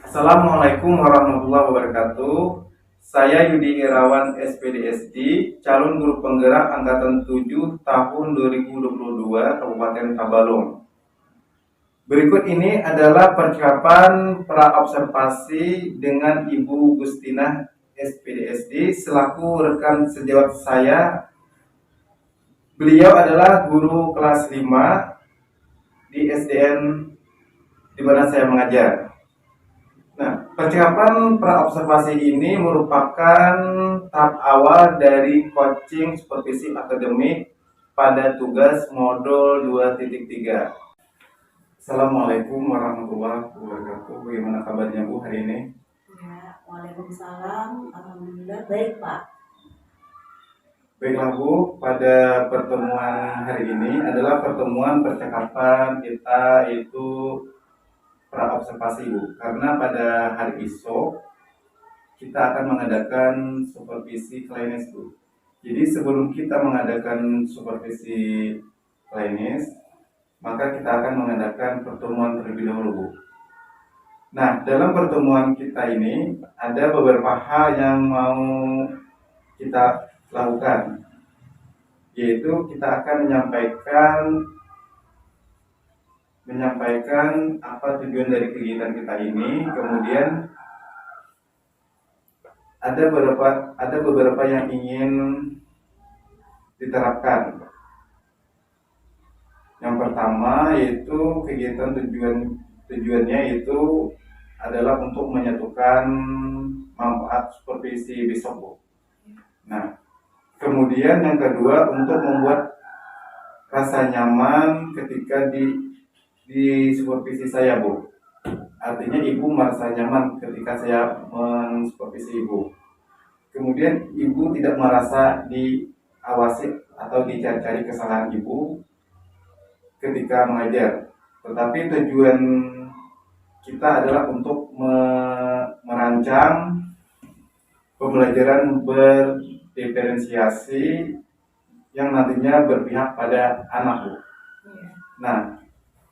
Assalamualaikum warahmatullahi wabarakatuh. Saya Yudi Irawan SPDSD, calon guru penggerak angkatan 7 tahun 2022 Kabupaten Tabalong. Berikut ini adalah percakapan praobservasi dengan Ibu Gustina SPDSD selaku rekan sejawat saya. Beliau adalah guru kelas 5 di SDN di mana saya mengajar. Nah, percakapan praobservasi ini merupakan tahap awal dari coaching supervisi akademik pada tugas modul 2.3. Assalamualaikum warahmatullahi wabarakatuh. Bagaimana kabarnya Bu hari ini? Ya, waalaikumsalam. Alhamdulillah baik Pak. Baiklah Bu, pada pertemuan hari ini adalah pertemuan percakapan kita itu praobservasi Bu, karena pada hari esok kita akan mengadakan supervisi klinis Bu. Jadi sebelum kita mengadakan supervisi klinis, maka kita akan mengadakan pertemuan terlebih dahulu Bu. Nah, dalam pertemuan kita ini ada beberapa hal yang mau kita lakukan, yaitu kita akan menyampaikan apa tujuan dari kegiatan kita ini, kemudian ada beberapa yang ingin diterapkan. Yang pertama yaitu kegiatan tujuannya itu adalah untuk menyatukan manfaat supervisi besok Bu. Nah, kemudian yang kedua untuk membuat rasa nyaman ketika di supervisi saya Bu. Artinya Ibu merasa nyaman ketika saya mensupervisi Ibu. Kemudian Ibu tidak merasa diawasi atau dicari-cari kesalahan Ibu ketika mengajar. Tetapi tujuan kita adalah untuk merancang pembelajaran berdiferensiasi yang nantinya berpihak pada anak Bu. Nah,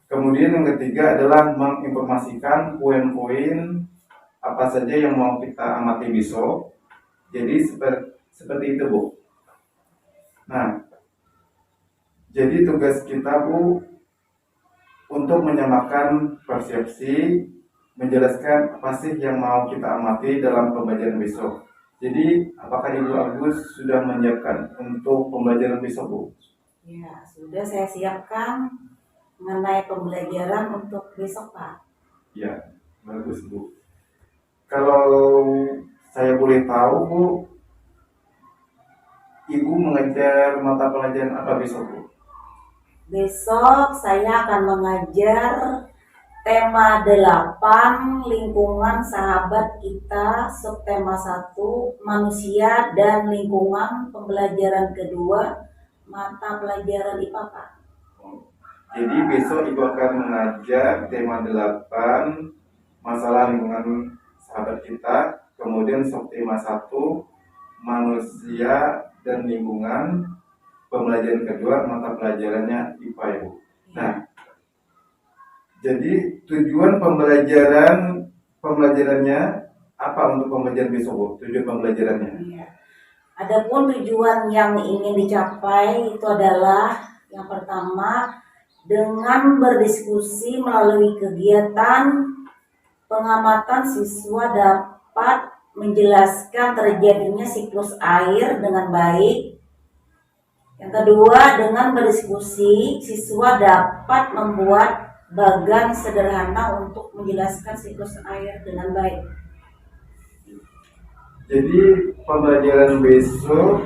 kemudian yang ketiga adalah menginformasikan poin-poin apa saja yang mau kita amati besok. Jadi seperti itu Bu. Nah, jadi tugas kita Bu untuk menyamakan persepsi, menjelaskan apa sih yang mau kita amati dalam pembelajaran besok. Jadi apakah Ibu Agus sudah menyiapkan untuk pembelajaran besok Bu? Ya, sudah saya siapkan mengenai pembelajaran untuk besok Pak. Ya, bagus Bu. Kalau saya boleh tahu Bu, Ibu mengajar mata pelajaran apa besok Bu? Besok saya akan mengajar tema 8 lingkungan sahabat kita, subtema 1 manusia dan lingkungan, pembelajaran kedua mata pelajaran IPA Pak. Jadi besok Ibu akan mengajar tema 8 masalah lingkungan sahabat kita, kemudian tema 1 manusia dan lingkungan, pembelajaran kedua mata pelajarannya IPA, Ibu. Nah, jadi tujuan pembelajarannya apa untuk pembelajaran besok, Bu? Tujuan pembelajarannya? Iya. Adapun tujuan yang ingin dicapai itu adalah yang pertama dengan berdiskusi melalui kegiatan pengamatan siswa dapat menjelaskan terjadinya siklus air dengan baik. Yang kedua, dengan berdiskusi siswa dapat membuat bagan sederhana untuk menjelaskan siklus air dengan baik. Jadi pembelajaran besok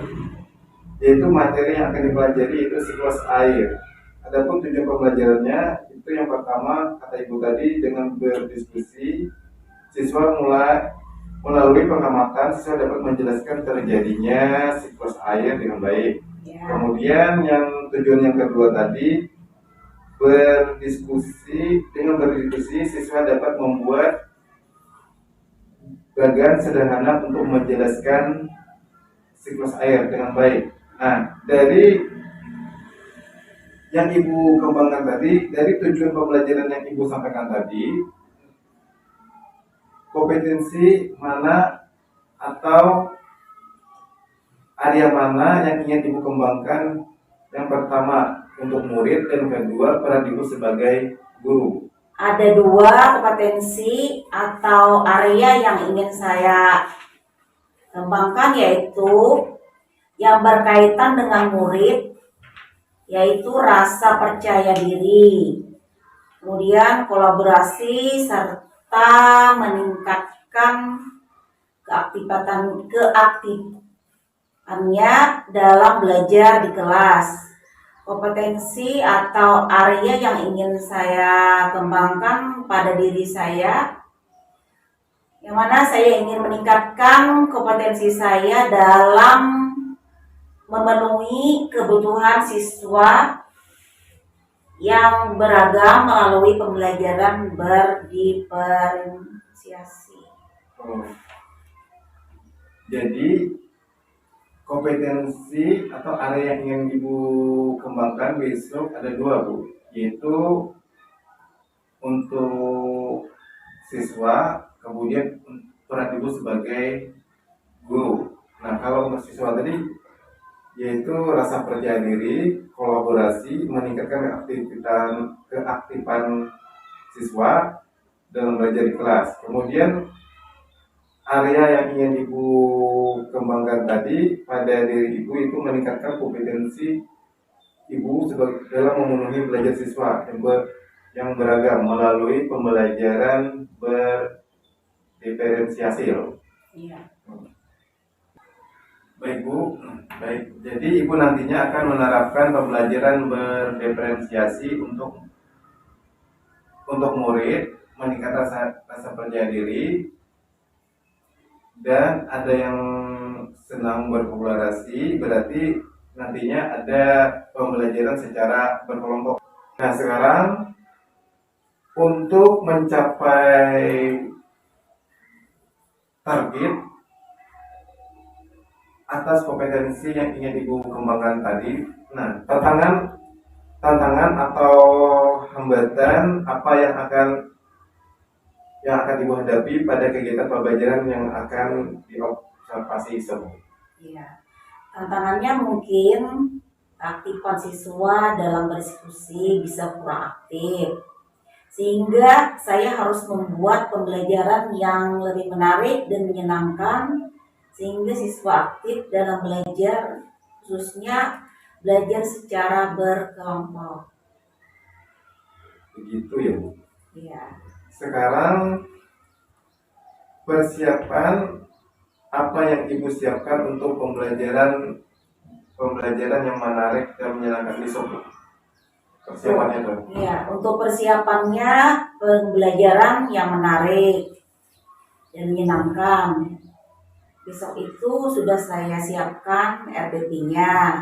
yaitu materi yang akan dipelajari itu siklus air. Adapun tujuan pembelajarannya itu yang pertama kata Ibu tadi dengan berdiskusi siswa melalui pengamatan siswa dapat menjelaskan terjadinya siklus air dengan baik. Ya. Kemudian yang tujuan yang kedua tadi dengan berdiskusi siswa dapat membuat bagan sederhana untuk menjelaskan siklus air dengan baik. Nah, dari yang Ibu kembangkan tadi, dari tujuan pembelajaran yang Ibu sampaikan tadi, kompetensi mana atau area mana yang ingin Ibu kembangkan? Yang pertama untuk murid dan kedua peran Ibu sebagai guru. Ada dua kompetensi atau area yang ingin saya kembangkan, yaitu yang berkaitan dengan murid, yaitu rasa percaya diri, kemudian kolaborasi serta meningkatkan keaktifannya dalam belajar di kelas. Kompetensi atau area yang ingin saya kembangkan pada diri saya, yang mana saya ingin meningkatkan kompetensi saya dalam memenuhi kebutuhan siswa yang beragam melalui pembelajaran berdiferensiasi. Jadi kompetensi atau area yang ingin Ibu kembangkan besok ada dua, Bu, yaitu untuk siswa, kemudian peran Ibu sebagai guru. Nah, kalau untuk siswa tadi yaitu rasa percaya diri, kolaborasi, meningkatkan keaktifan siswa dalam belajar di kelas. Kemudian area yang ingin Ibu kembangkan tadi pada diri Ibu itu meningkatkan kompetensi Ibu dalam memenuhi belajar siswa yang beragam melalui pembelajaran berdiferensiasi. Iya. Baik, Bu. Baik. Jadi Ibu nantinya akan menerapkan pembelajaran berdiferensiasi untuk murid, meningkatkan rasa percaya diri, dan ada yang senang berkolaborasi, berarti nantinya ada pembelajaran secara berkelompok. Nah, sekarang untuk mencapai target atas kompetensi yang ingin Ibu kembangkan tadi, nah, tantangan atau hambatan apa yang akan Ibu hadapi pada kegiatan pembelajaran yang akan diobservasi semua? Iya. Tantangannya mungkin keaktifan siswa dalam berdiskusi bisa kurang aktif, sehingga saya harus membuat pembelajaran yang lebih menarik dan menyenangkan sehingga siswa aktif dalam belajar, khususnya belajar secara berkelompok. Begitu ya, Bu? Iya. Sekarang persiapan apa yang Ibu siapkan untuk pembelajaran yang menarik dan menyenangkan besok? Persiapannya tuh? Iya, untuk persiapannya pembelajaran yang menarik dan menyenangkan. Besok itu sudah saya siapkan RDP-nya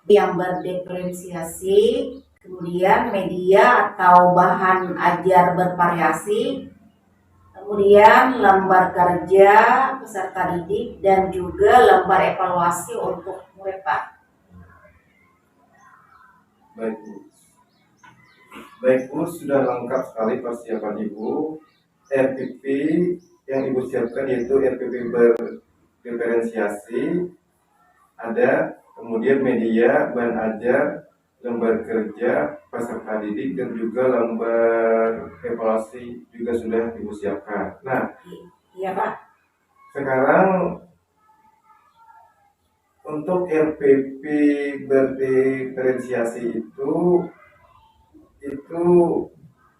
yang berdiferensiasi, kemudian media atau bahan ajar bervariasi, kemudian lembar kerja peserta didik, dan juga lembar evaluasi untuk murid, Pak. Baik Bu. Baik Bu, sudah lengkap sekali persiapan Ibu. RPP yang Ibu siapkan yaitu RPP berdiferensiasi, ada, kemudian media, bahan ajar, lembar kerja, peserta didik, dan juga lembar evaluasi juga sudah Ibu siapkan. Nah, Iya Pak. sekarang untuk RPP berdiferensiasi itu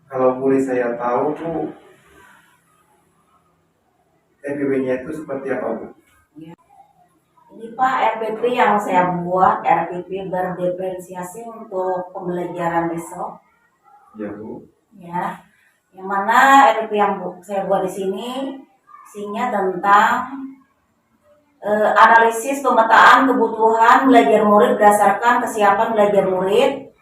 kalau boleh saya tahu Bu, RPP-nya itu seperti apa Bu? Ini Pak, RPP yang saya buat, RPP berdiferensiasi untuk pembelajaran besok. Ya Bu. Ya, yang mana RPP yang saya buat di sini isinya tentang analisis pemetaan kebutuhan belajar murid berdasarkan kesiapan belajar murid.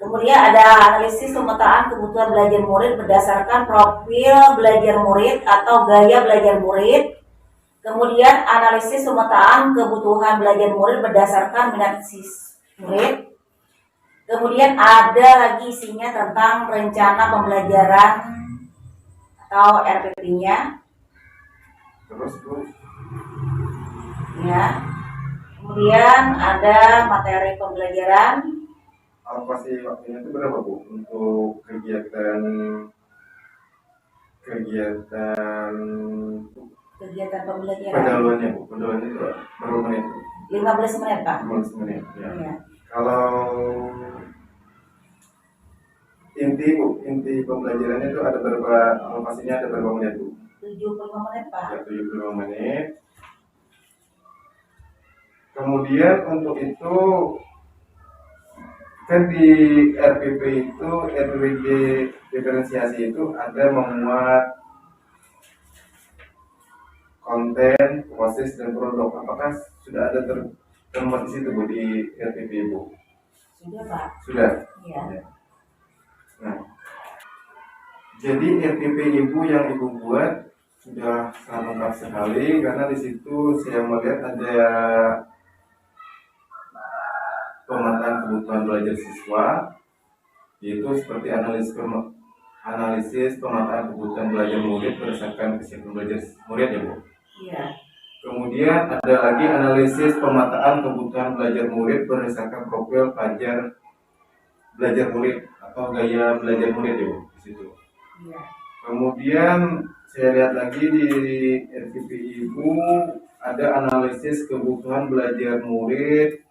Kemudian ada analisis pemetaan kebutuhan belajar murid berdasarkan profil belajar murid atau gaya belajar murid. Kemudian analisis pemetaan kebutuhan belajar murid berdasarkan minat murid. Kemudian ada lagi isinya tentang rencana pembelajaran atau RPP-nya. Terus Bu? Ya. Kemudian ada materi pembelajaran. Alokasi waktunya itu berapa Bu untuk kegiatan Pembelajaran pendahuluannya Bu? Pendahuluannya itu berapa menit Bu? 15 menit Pak. 15 menit ya. Ya. Kalau inti pembelajarannya itu ada berapa, alokasinya ada berapa menit Bu? 75 menit Pak. Ya, 75 menit. Kemudian untuk itu kan di RPP itu, RPP diferensiasi itu ada memuat konten, proses, dan produk. Apakah sudah ada termuat di situ Bu di RPP Bu? Sudah Pak. Sudah. Iya. Nah, jadi RPP Ibu yang Ibu buat sudah sangat lengkap sekali, karena di situ saya melihat ada pemetaan kebutuhan belajar siswa, yaitu seperti analisis pemetaan kebutuhan belajar murid berdasarkan kesiapan belajar murid ya Bu. Iya. Kemudian ada lagi analisis pemetaan kebutuhan belajar murid berdasarkan profil belajar murid atau gaya belajar murid ya Bu di situ. Iya. Kemudian saya lihat lagi di RPP Ibu ada analisis kebutuhan belajar murid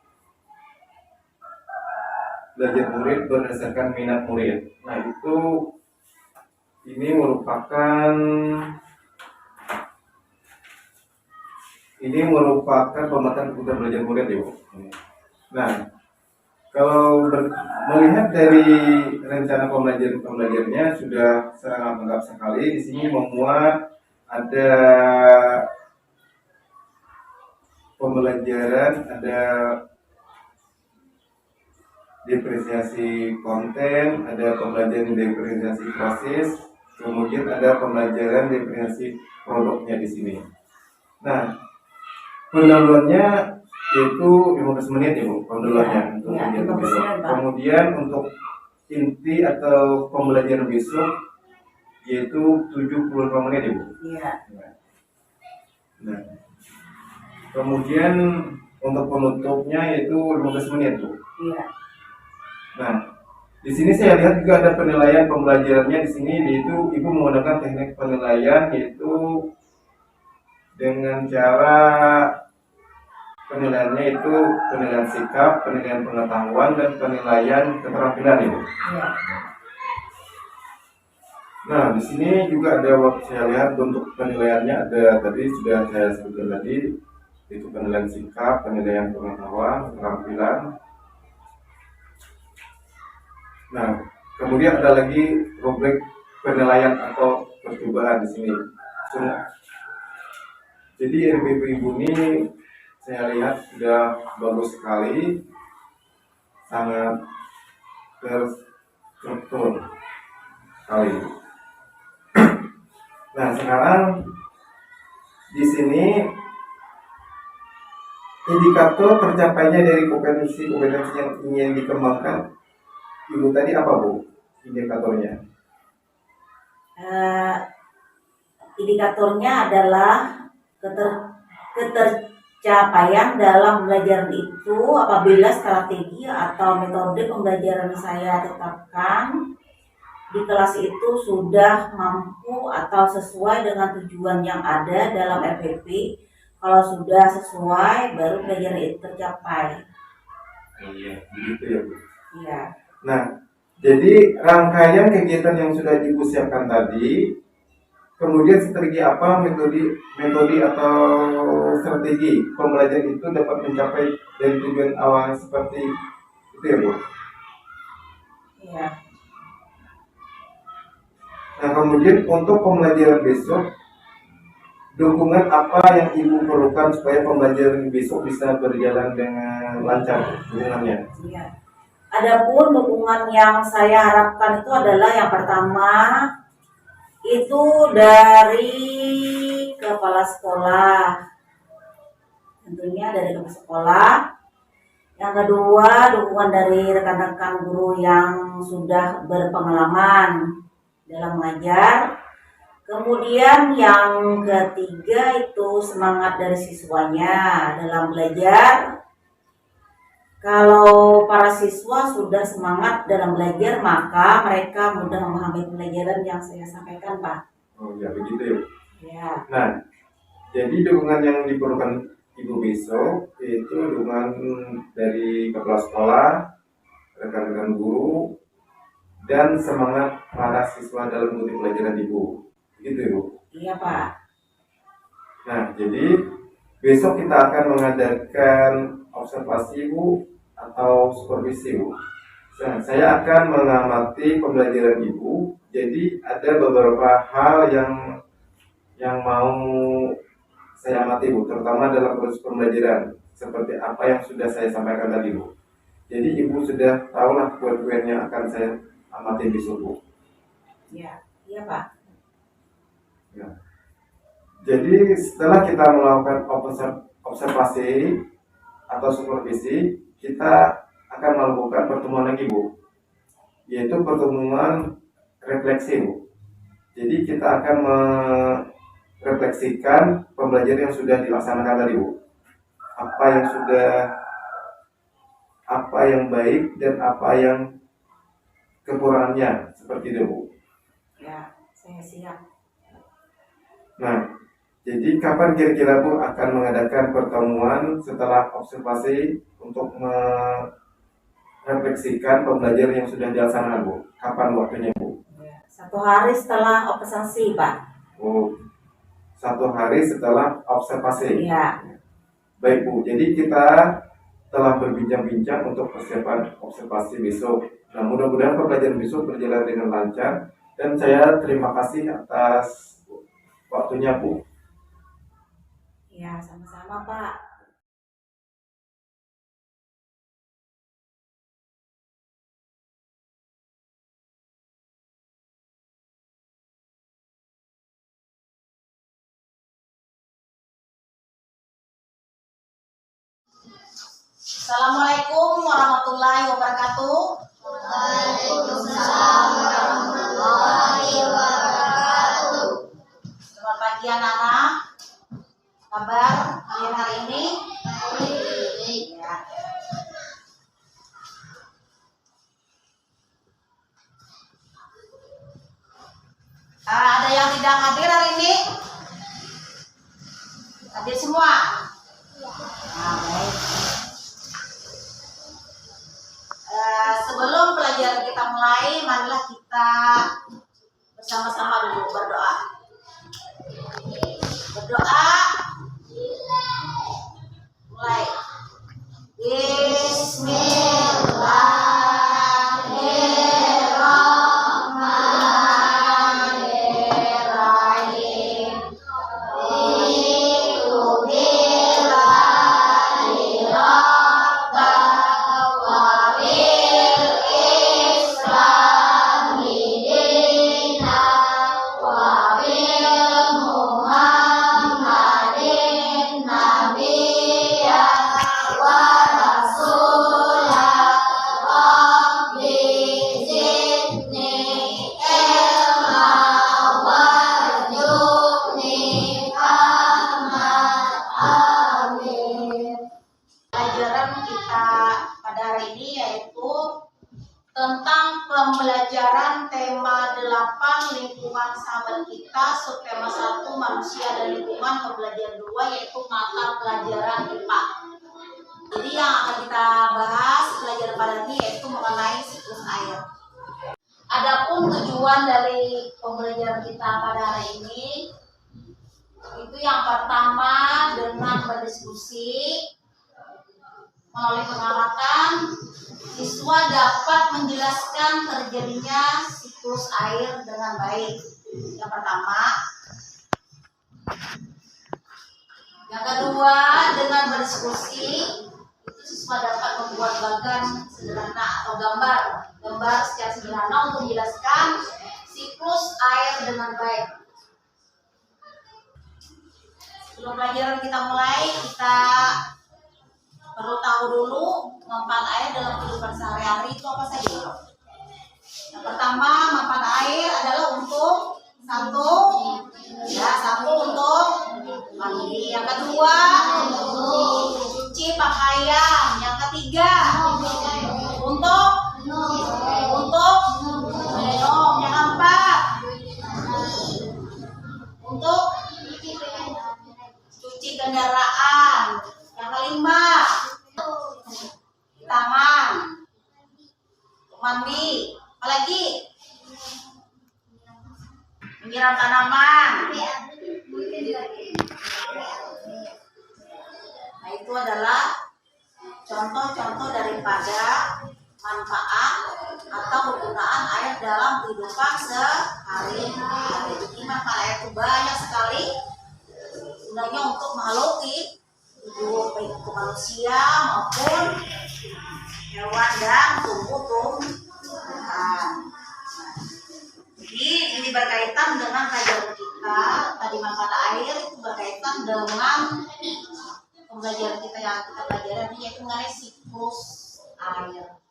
berdasarkan minat murid. Nah ini merupakan pemetaan kebutuhan belajar murid ya Bu. Nah, kalau melihat dari rencana pembelajarannya sudah sangat lengkap sekali. Di sini memuat ada pembelajaran, ada diferensiasi konten, ada pembelajaran diferensiasi proses, kemudian ada pembelajaran diferensiasi produknya di sini. Nah, pendahuluannya yaitu 15 menit ya Bu, pendahuluannya untuk kegiatan besok. Kemudian untuk inti atau pembelajaran besok yaitu 75 menit ya Bu. Iya. Nah, kemudian untuk penutupnya yaitu 15 menit Bu. Iya. Nah, di sini saya lihat juga ada penilaian pembelajarannya di sini, yaitu Ibu menggunakan teknik penilaian yaitu dengan cara penilaiannya itu penilaian sikap, penilaian pengetahuan, dan penilaian keterampilan Ibu. Iya. Nah, di sini juga ada, waktu saya lihat untuk penilaiannya ada tadi sudah saya sebutkan tadi, itu penilaian sikap, penilaian pengetahuan, keterampilan. Nah, kemudian ada lagi rubrik penilaian atau percobaan di sini. Jadi RPP Ibu ini saya lihat sudah bagus sekali, sangat terstruktur kali. Nah, sekarang di sini indikator tercapainya dari kompetensi yang ingin dikembangkan Ibu tadi apa, Bu? Indikatornya? Indikatornya adalah ketercapaian dalam belajar itu apabila strategi atau metode pembelajaran saya tetapkan di kelas itu sudah mampu atau sesuai dengan tujuan yang ada dalam RPP. Kalau sudah sesuai, baru belajar itu tercapai. Iya, begitu ya, Bu. Iya. Nah, jadi rangkaian kegiatan yang sudah Ibu siapkan tadi, kemudian strategi apa, metode atau strategi pembelajaran itu dapat mencapai dari tujuan awal seperti itu ya, Bu? Iya. Nah, kemudian untuk pembelajaran besok, dukungan apa yang Ibu perlukan supaya pembelajaran besok bisa berjalan dengan lancar dukungannya? Iya. Adapun dukungan yang saya harapkan itu adalah yang pertama itu dari kepala sekolah, tentunya dari kepala sekolah. Yang kedua, dukungan dari rekan-rekan guru yang sudah berpengalaman dalam mengajar. Kemudian yang ketiga itu semangat dari siswanya dalam belajar. Kalau para siswa sudah semangat dalam belajar, maka mereka mudah memahami pelajaran yang saya sampaikan, Pak. Oh ya, begitu ya. Ya. Nah, jadi dukungan yang diperlukan Ibu besok yaitu dukungan dari kepala sekolah, rekan-rekan guru, dan semangat para siswa dalam mengikuti pelajaran Ibu. Begitu, Ibu? Iya, Pak. Nah, jadi besok kita akan mengadakan observasi, Bu, atau supervisi, Bu. Nah, saya akan mengamati pembelajaran Ibu. Jadi ada beberapa hal yang mau saya amati, Bu, terutama dalam proses pembelajaran seperti apa yang sudah saya sampaikan tadi, Bu. Jadi Ibu sudah tahulah poin-poin yang akan saya amati besok, Bu. Iya, iya, Pak. Ya. Jadi setelah kita melakukan observasi atau supervisi, kita akan melakukan pertemuan lagi, Bu, yaitu pertemuan refleksi, Bu. Jadi kita akan merefleksikan pembelajaran yang sudah dilaksanakan tadi, Bu. Apa yang baik dan apa yang kekurangannya, seperti itu, Bu. Ya, saya siap. Nah, jadi kapan kira-kira Bu akan mengadakan pertemuan setelah observasi untuk merefleksikan pembelajaran yang sudah dilaksanakan, Bu? Kapan waktunya, Bu? 1 hari setelah observasi, Pak. Oh, 1 hari setelah observasi. Iya. Baik, Bu. Jadi kita telah berbincang-bincang untuk persiapan observasi besok. Nah, mudah-mudahan pembelajaran besok berjalan dengan lancar. Dan saya terima kasih atas waktunya, Bu. Iya, sama-sama, Pak. Assalamualaikum warahmatullahi wabarakatuh. Waalaikumsalam warahmatullahi wabarakatuh. Selamat pagi anak-anak. Kabar kalian hari ini? Baik. Ya. Ada yang tidak hadir hari ini? Hadir semua? Nah, baik. Sebelum pelajaran kita mulai, marilah kita bersama-sama dulu berdoa. Berdoa. Mulai. Bismillahirrahmanirrahim. tentang pembelajaran tema 8 lingkungan sahabat kita, subtema 1 manusia dan lingkungan, pembelajaran 2 yaitu mata pelajaran IPA. Jadi yang akan kita bahas pelajaran pada ini yaitu mengenai siklus air. Adapun tujuan dari pembelajaran kita pada hari ini itu yang pertama dengan berdiskusi melalui pengamatan, siswa dapat menjelaskan terjadinya siklus air dengan baik. Yang pertama. Yang kedua, dengan berdiskusi itu siswa dapat membuat bagan sederhana atau gambar secara sederhana untuk menjelaskan siklus air dengan baik. Sebelum pelajaran kita mulai, kita perlu tahu dulu manfaat air dalam kehidupan sehari-hari itu apa saja. Yang pertama, manfaat air adalah untuk satu untuk mandi. Yang kedua, untuk cuci pakaian. Yang ketiga, untuk minum. Yang keempat, untuk cuci kendaraan. Yang kelima, tangan, mandi, apalagi menyiram tanaman. Nah, itu adalah contoh-contoh daripada manfaat atau penggunaan air dalam kehidupan sehari-hari. Jadi manfaat air itu banyak sekali gunanya untuk makhluk hidup, baik untuk manusia maupun hewan dan tumbuh-tumbuhan. Jadi ini berkaitan dengan pelajaran kita. Tadi manfaat air itu berkaitan dengan pembelajaran kita yang kita pelajari yaitu mengenai siklus air.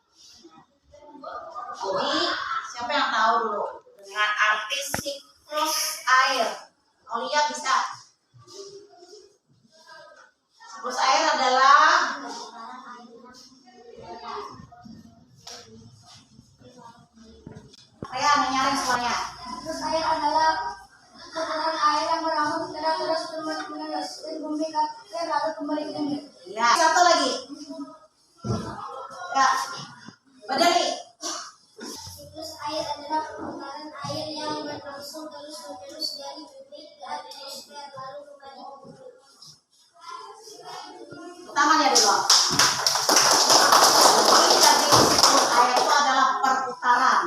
Jadi siapa yang tahu dulu dengan arti siklus air? Aulia bisa? Siklus air adalah saya menyaring semuanya. Siklus air adalah keterangan air yang berakhir secara terus menerus dari bumi ke air lalu kembali ke bumi. Ya, satu lagi. Ya, Badari. Siklus air adalah perputaran air yang berlangsung terus-menerus dari bumi ke atmosfer lalu kembali ke bumi. Pertamanya dulu. Jadi tadi siklus air itu adalah perputaran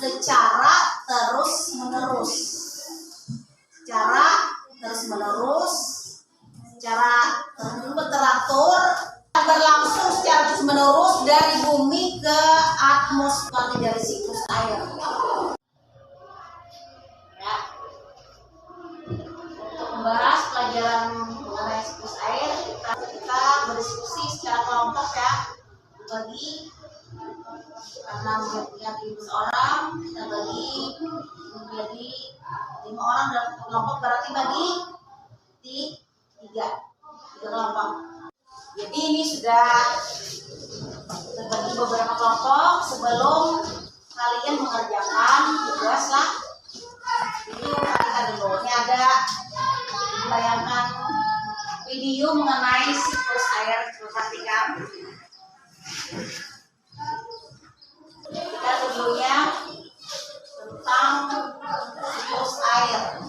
secara terus-menerus. Secara teratur, berlangsung secara terus-menerus dari bumi ke atmosfer dari siklus air. Ya. Untuk membahas pelajaran mengenai siklus air, kita berdiskusi secara kelompok ya. Bagi karena menjadi 15 orang, kita bagi menjadi 5 orang dalam kelompok, berarti bagi 3 kelompok. Jadi ini sudah terbagi beberapa kelompok. Sebelum kalian mengerjakan tugas lah, jadi kita dulu. Ini ada bayangkan video mengenai siklus air. Perhatikan. Kita dulunya tentang siklus air.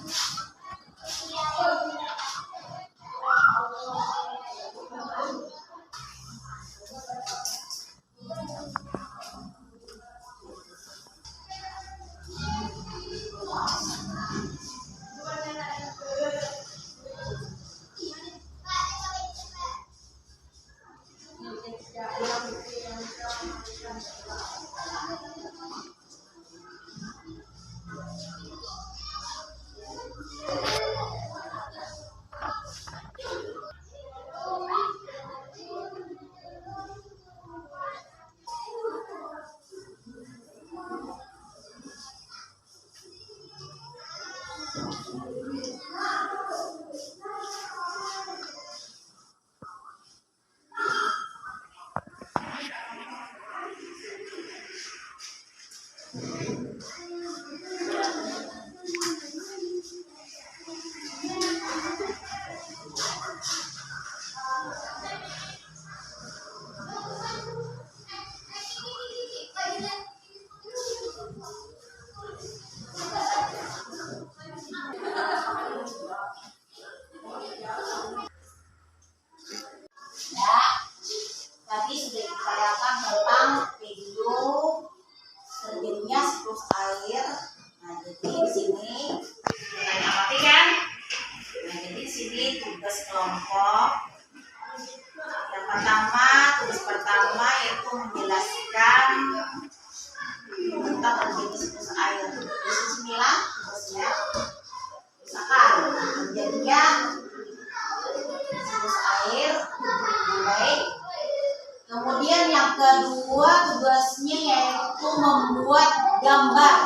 untuk membuat gambar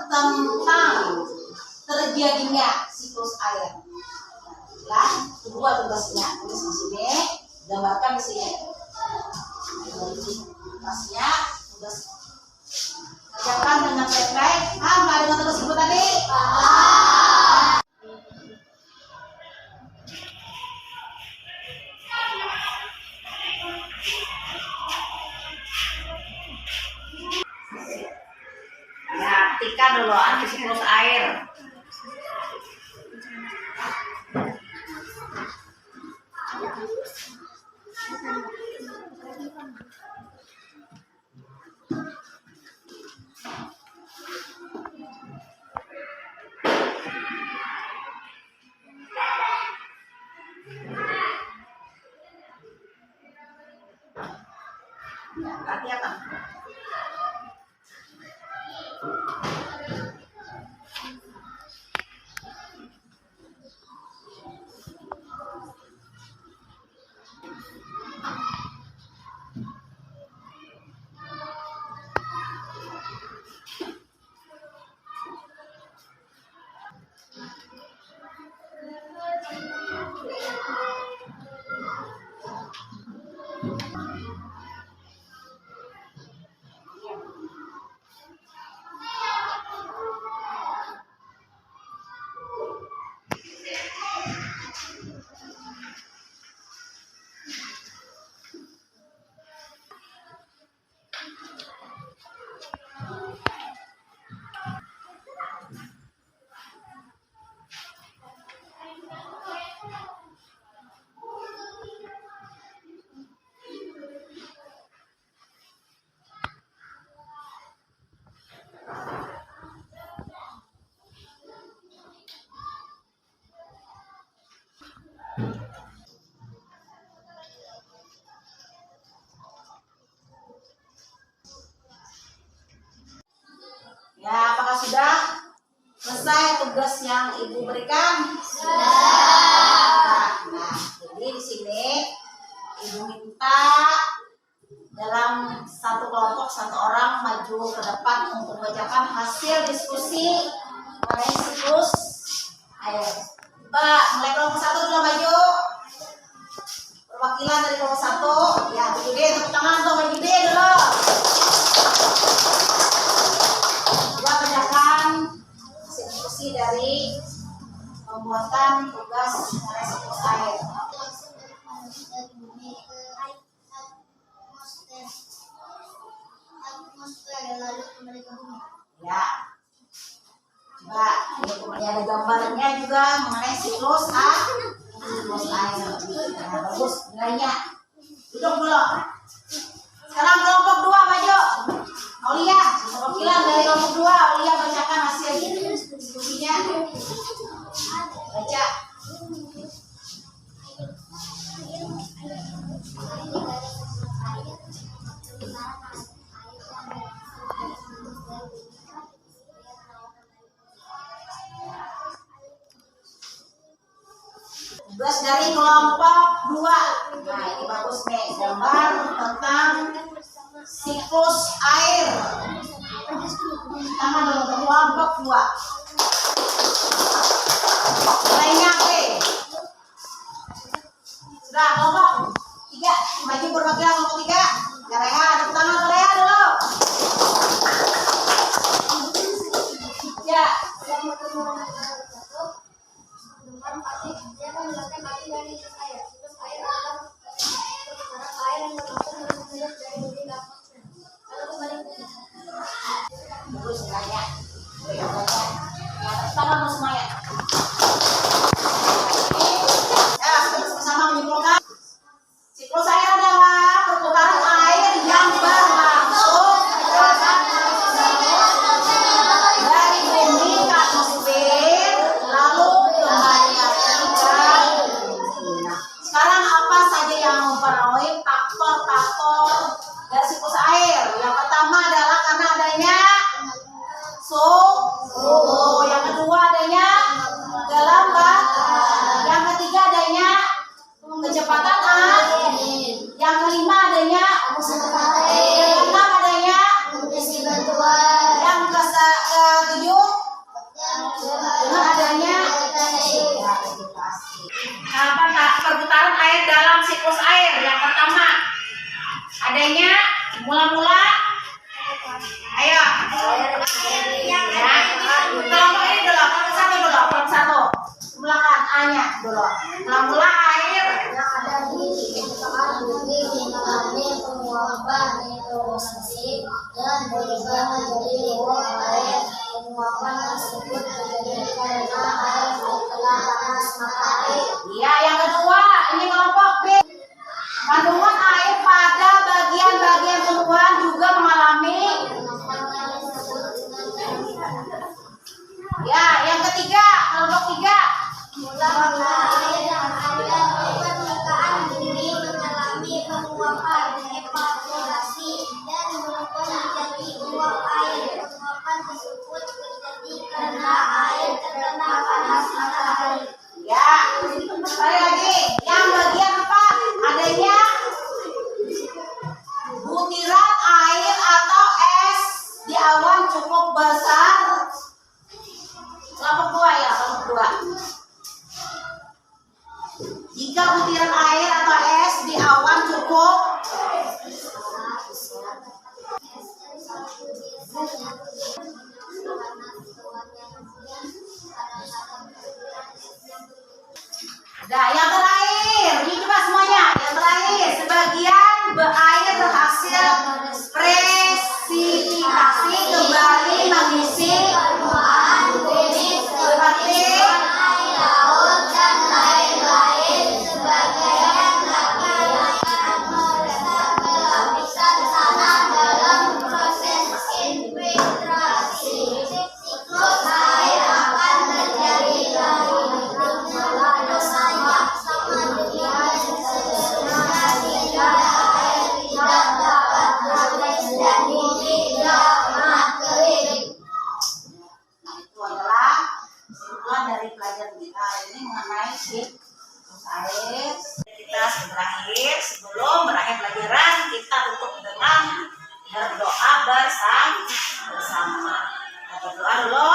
tentang terjadinya siklus air. Lah, kedua tugasnya, tulis di sini, gambarkan di sini. Tugasnya, tugas kerjakan dengan baik-baik. Nggak dengan tugas ibu tadi? Perhatikan dulu arti siklus air. Arti apa? Ya, apakah sudah selesai tugas yang ibu berikan? Sudah. Nah, jadi di sini ibu minta dalam satu kelompok satu orang maju ke depan untuk membacakan hasil diskusi mengenai siklus air. Mbak, mulai kelompok satu dulu maju. Perwakilan dari kelompok satu, ya, Bu Jude, tepuk tangan untuk Bu Jude dulu. Diskusi dari pembuatan tugas mengenai siklus air. Ya, coba ini ada gambarnya juga mengenai siklus air. Nah, bagus nilainya. Duduk dulu. Sekarang kelompok 2 maju. Aulia, perwakilan dari kelompok 2, Aulia bacakan hasil diskusinya. Baca. Tugas dari kelompok 2. Nah, ini bagus nih, gambar tentang siklus air. Tangan dulu untuk kelompok 2. Nilainya B. Sudah, kelompok 3. Maju perwakilan kelompok 3. Korea, ada tangan Korea dulu. Ya. Bagus nilainya. Tangan semuanya. Ya, sama-sama menyimpulkan. Siklus air adalah perputaran air yang berlangsung dari bumi ke atmosfer, lalu kembali lagi ke bumi. Sekarang apa saja yang mempengaruhi faktor-faktor dari siklus air? Yang pertama adalah karena adanya suhu. Yang kedua adanya berubah negosiasi dan berubah menjadi uap air. Penguapan tersebut terjadi karena air telah panas maka air. Ya, yang kedua, ini kelompok B. Kandungan air pada bagian-bagian tumbuhan juga mengalami. Ya, yang ketiga, kelompok 3. Mula-mula air yang ada pada permukaan bumi mengalami penguapan evaporasi dan berubah menjadi uap air. Penguapan tersebut terjadi karena air terkena panas matahari. Ya, sekali lagi. Yang bagian 4 adanya butiran air atau es di awan cukup besar. Kelompok 2 ya, kelompok 2. Jika butiran air atau es di awan cukup Nah, yang terakhir, ini juga semuanya. Yang terakhir, sebagian air berhasil presifikasi kembali mengisi seperti Laut dan lain-lain sebagian lagi akan meresap ke lapisan tanah dalam proses infiltrasi. Siklus air akan terjadi dari dosanya sama dengan sederhana jika air tidak dapat habis dan tidak kering. itu adalah kesimpulan dari pelajaran kita ini mengenai siklus air. Kita berakhir, sebelum berakhir pelajaran kita tutup dengan berdoa bersama. Kita berdoa dulu.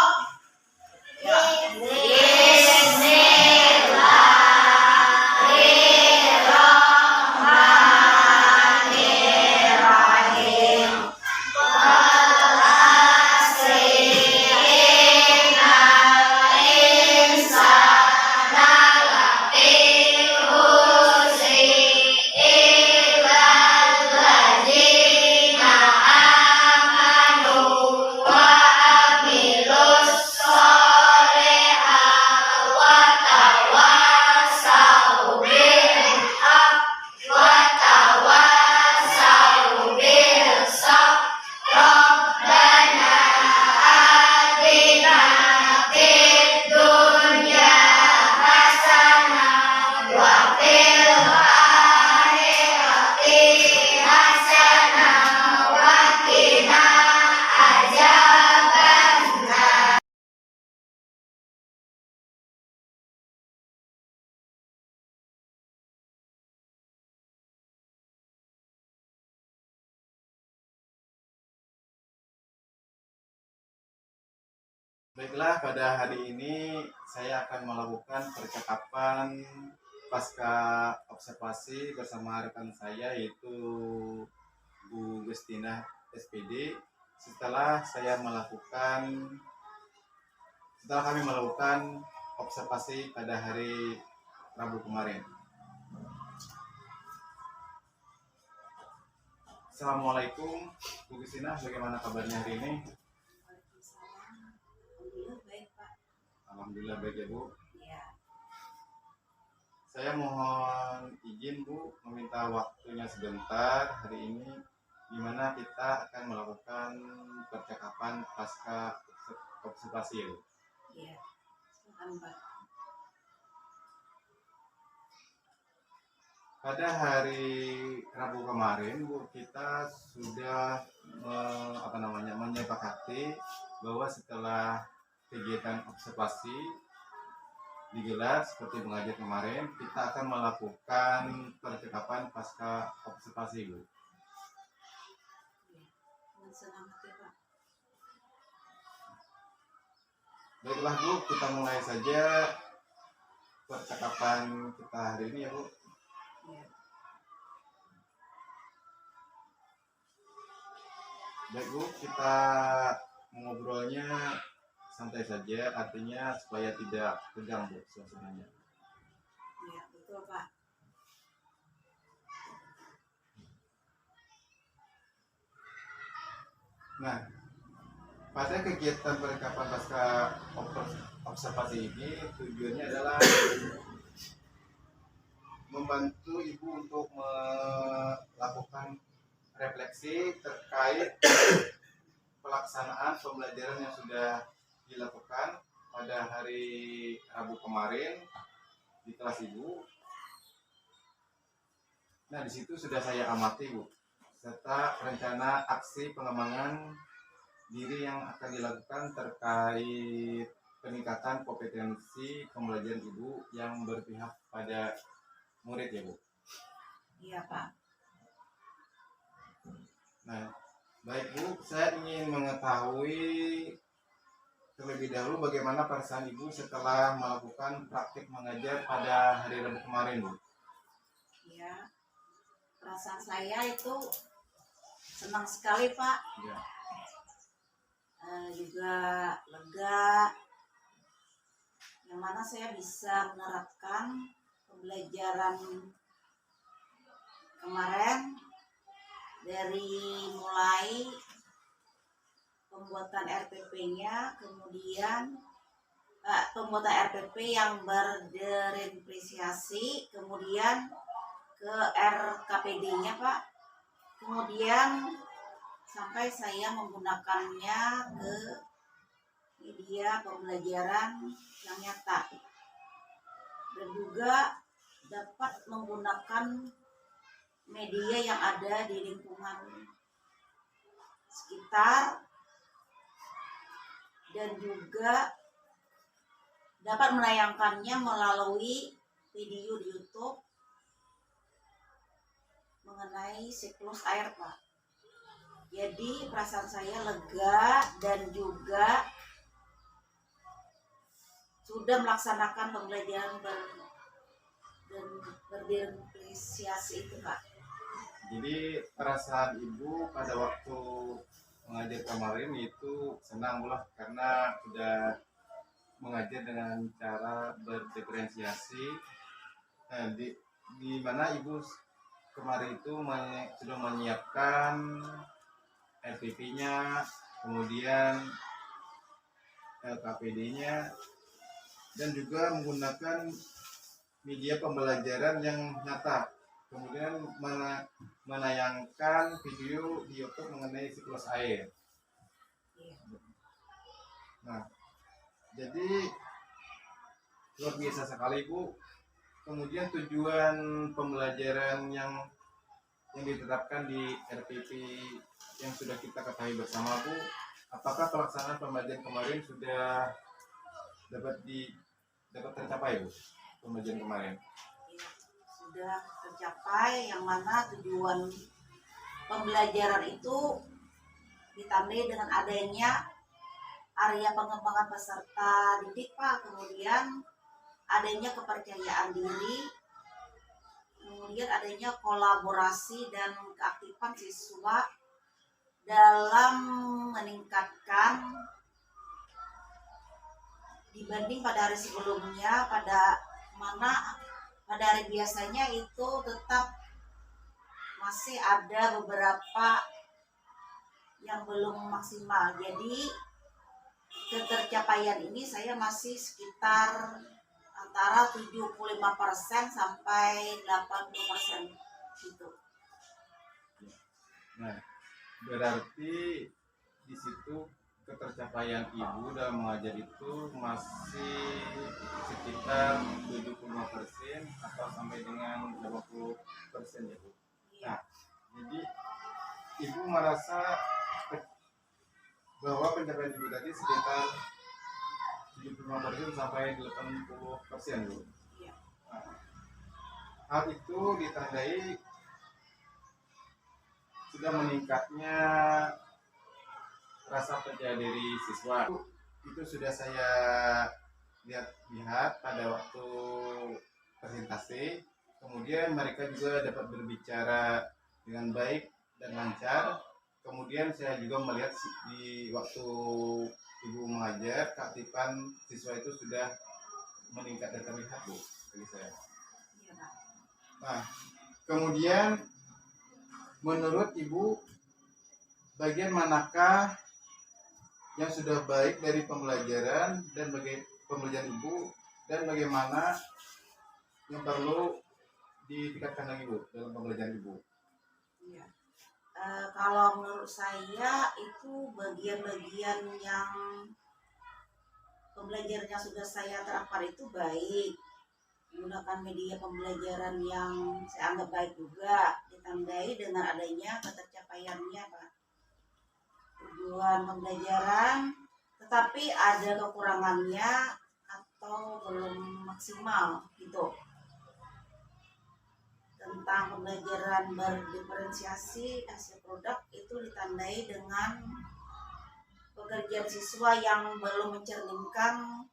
Ya. Baiklah, pada hari ini saya akan melakukan percakapan pasca observasi bersama rekan saya yaitu Bu Gustina SPD. Setelah kami melakukan observasi pada hari Rabu kemarin. Assalamualaikum Bu Gustina, bagaimana kabarnya hari ini? Alhamdulillah baik ya Bu. Ya. Saya mohon izin Bu meminta waktunya sebentar hari ini, di mana kita akan melakukan percakapan pasca observasi ya Bu. Iya. Silakan, Pak. Pada hari Rabu kemarin Bu, kita sudah menyepakati bahwa setelah kegiatan observasi digelar seperti pengajian kemarin, kita akan melakukan percakapan pasca observasi Bu. Dengan senang hati, Pak. Baiklah Bu, kita mulai saja percakapan kita hari ini ya Bu. Ya. Baik Bu, kita ngobrolnya santai saja, artinya supaya tidak tegang Bu suasananya. Ya, betul, Pak. Nah, pada kegiatan perlengkapan pasca observasi ini tujuannya adalah membantu ibu untuk melakukan refleksi terkait pelaksanaan pembelajaran yang sudah dilakukan pada hari Rabu kemarin di kelas ibu. Nah, di situ sudah saya amati, Bu, serta rencana aksi pengembangan diri yang akan dilakukan terkait peningkatan kompetensi pembelajaran ibu yang berpihak pada murid, ya, Bu. Iya, Pak. Nah, baik, Bu, saya ingin mengetahui terlebih dahulu bagaimana perasaan ibu setelah melakukan praktik mengajar pada hari Rabu kemarin, Bu. Iya. Perasaan saya itu senang sekali, Pak. Ya. Juga lega, yang mana saya bisa menerapkan pembelajaran kemarin dari mulai pembuatan RPP-nya, kemudian pembuatan RPP yang berdifferensiasi, kemudian ke RKPD-nya, Pak, kemudian sampai saya menggunakannya ke media pembelajaran yang nyata, dan juga dapat menggunakan media yang ada di lingkungan sekitar, dan juga dapat menayangkannya melalui video di YouTube mengenai siklus air, Pak. Jadi perasaan saya lega dan juga sudah melaksanakan pembelajaran berdifferensiasi itu, Pak. Jadi perasaan ibu pada waktu mengajar kemarin itu senang lah karena sudah mengajar dengan cara berdiferensiasi. Nah, di mana ibu kemarin itu sudah menyiapkan RPP-nya, kemudian LKPD-nya, dan juga menggunakan media pembelajaran yang nyata, kemudian menayangkan video di YouTube mengenai siklus air. Nah, jadi luar biasa sekali, Bu. Kemudian tujuan pembelajaran yang ditetapkan di RPP yang sudah kita ketahui bersama, Bu, apakah pelaksanaan pembelajaran kemarin sudah dapat tercapai, Bu? Pembelajaran kemarin sudah tercapai, yang mana tujuan pembelajaran itu ditandai dengan adanya area pengembangan peserta didik, Pak, kemudian adanya kepercayaan diri, kemudian adanya kolaborasi dan keaktifan siswa dalam meningkatkan dibanding pada hari sebelumnya, pada mana pada hari biasanya itu tetap masih ada beberapa yang belum maksimal. Jadi ketercapaian ini saya masih sekitar antara 75% sampai 80% gitu. Nah, berarti di situ ketercapaian ibu dalam mengajar itu masih sekitar 75% atau sampai dengan 80%, ya, Bu. Nah, jadi ibu merasa bahwa pencapaian ibu tadi sekitar 75% sampai 80%, Bu. Nah, hal itu ditandai sudah meningkatnya rasa percaya diri siswa. Itu sudah saya lihat pada waktu presentasi. Kemudian mereka juga dapat berbicara dengan baik dan lancar. Kemudian saya juga melihat di waktu ibu mengajar, keaktifan siswa itu sudah meningkat dan terlihat, Bu, bagi saya. Nah, kemudian menurut ibu bagian manakah yang sudah baik dari pembelajaran dan pembelajaran Ibu, dan bagaimana yang perlu ditingkatkan lagi Bu dalam pembelajaran Ibu? Ya. Kalau menurut saya itu bagian-bagian yang pembelajarannya sudah saya terapkan itu baik, menggunakan media pembelajaran yang saya anggap baik juga, ditandai dengan adanya ketercapaiannya Pak, tujuan pembelajaran, tetapi ada kekurangannya atau belum maksimal gitu. Tentang pembelajaran berdiferensiasi hasil produk itu ditandai dengan pekerjaan siswa yang belum mencerminkan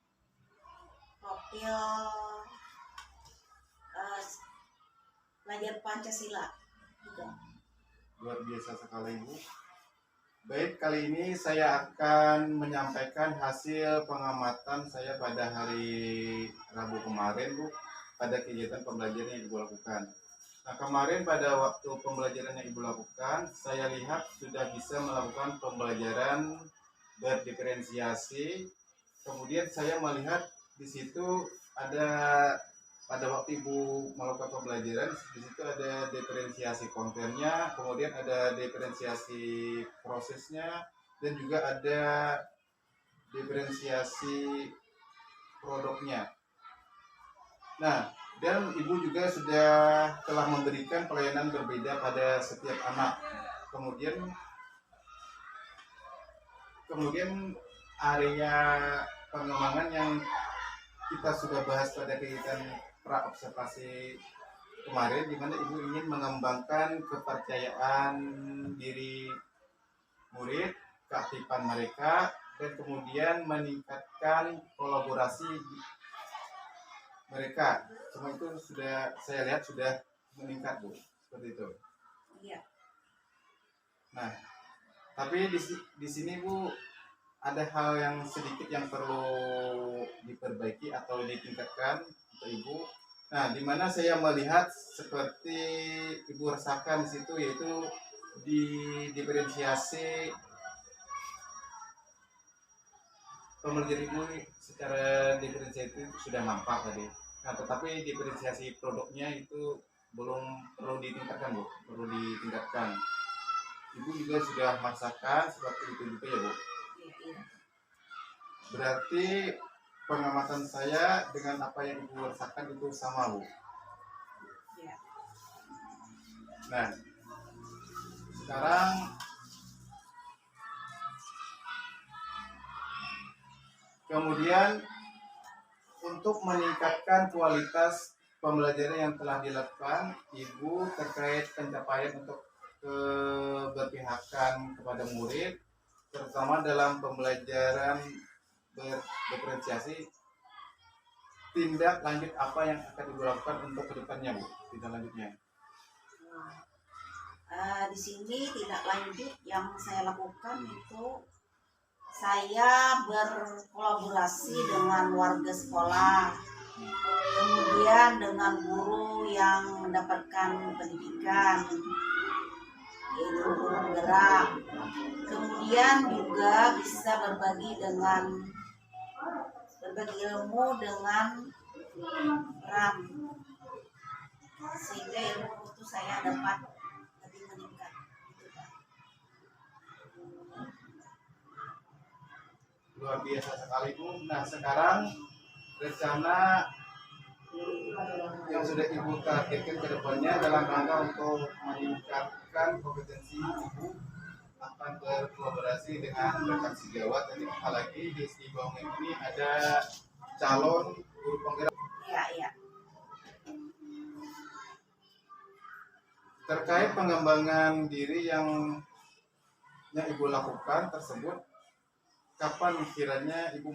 profil pelajar Pancasila gitu. Luar biasa sekali Ibu. Baik, kali ini saya akan menyampaikan hasil pengamatan saya pada hari Rabu kemarin Bu, pada kegiatan pembelajaran yang Ibu lakukan. Nah, kemarin pada waktu pembelajaran yang Ibu lakukan, saya lihat sudah bisa melakukan pembelajaran berdiferensiasi. Kemudian saya melihat di situ ada, pada waktu Ibu melakukan pembelajaran, di situ ada diferensiasi kontennya, kemudian ada diferensiasi prosesnya, dan juga ada diferensiasi produknya. Nah, dan Ibu juga sudah telah memberikan pelayanan berbeda pada setiap anak. Kemudian area pengembangan yang kita sudah bahas pada kegiatan pra-observasi kemarin, di mana Ibu ingin mengembangkan kepercayaan diri murid, keaktifan mereka, dan kemudian meningkatkan kolaborasi mereka. Semua itu sudah saya lihat sudah meningkat Bu, seperti itu. Iya. Nah, tapi di sini Bu ada hal yang sedikit yang perlu diperbaiki atau ditingkatkan untuk Ibu. Nah, di mana saya melihat seperti Ibu rasakan di situ, yaitu di diferensiasi pembelajaran Ibu secara diferensiasi itu sudah nampak tadi. Nah, tetapi diferensiasi produknya itu belum perlu ditingkatkan Bu, perlu ditingkatkan. Ibu juga sudah merasakan seperti itu juga ya Bu. Iya. Berarti pengamatan saya dengan apa yang Ibu rasakan itu sama Bu. Iya. Nah, sekarang kemudian untuk meningkatkan kualitas pembelajaran yang telah dilakukan Ibu terkait pencapaian untuk keberpihakan kepada murid, terutama dalam pembelajaran berdiferensiasi, tindak lanjut apa yang akan Ibu lakukan untuk kedepannya Bu, tindak lanjutnya? Di sini tindak lanjut yang saya lakukan itu saya berkolaborasi dengan warga sekolah, kemudian dengan guru yang mendapatkan pendidikan, yaitu guru penggerak. Kemudian juga bisa berbagi ilmu dengan peran, sehingga ilmu itu saya dapat lebih meningkat. Gitu, Pak. Luar biasa sekali Bu. Nah, sekarang rencana yang sudah Ibu targetkan ke depannya dalam rangka untuk meningkatkan kompetensi Ibu akan berkolaborasi dengan rekan sejawat, dan apalagi di Sibawang ini ada calon guru penggerak. Iya. Terkait pengembangan diri yang Ibu lakukan tersebut, kapan kiranya Ibu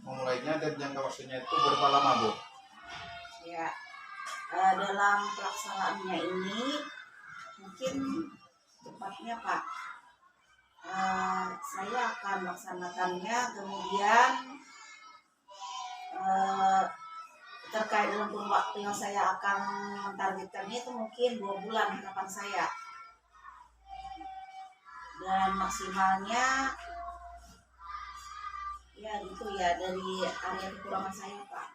memulainya dan jangka waktunya itu berapa lama Bu? Ya, dalam pelaksanaannya ini mungkin cepatnya Pak, saya akan melaksanakannya, kemudian terkait dengan kurun waktu yang saya akan mentargetkannya itu mungkin 2 bulan harapan saya. dan maksimalnya ya gitu ya, dari area kekurangan saya Pak.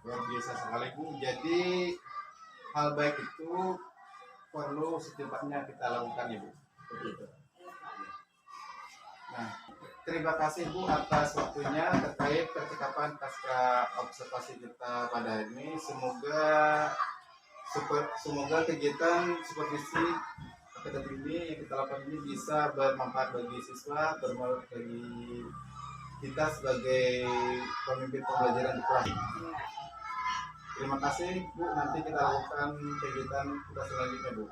Luar biasa sekali Bu. Jadi hal baik itu perlu secepatnya kita lakukan ya Bu. Begitu. Nah, terima kasih Bu atas waktunya terkait percakapan pasca observasi kita pada hari ini. Semoga kegiatan supervisi akademik ini yang kita lakukan ini bisa bermanfaat bagi siswa, bermanfaat bagi kita sebagai pemimpin pembelajaran di kelas. Terima kasih Bu, nanti kita lakukan kegiatan kita selanjutnya Bu.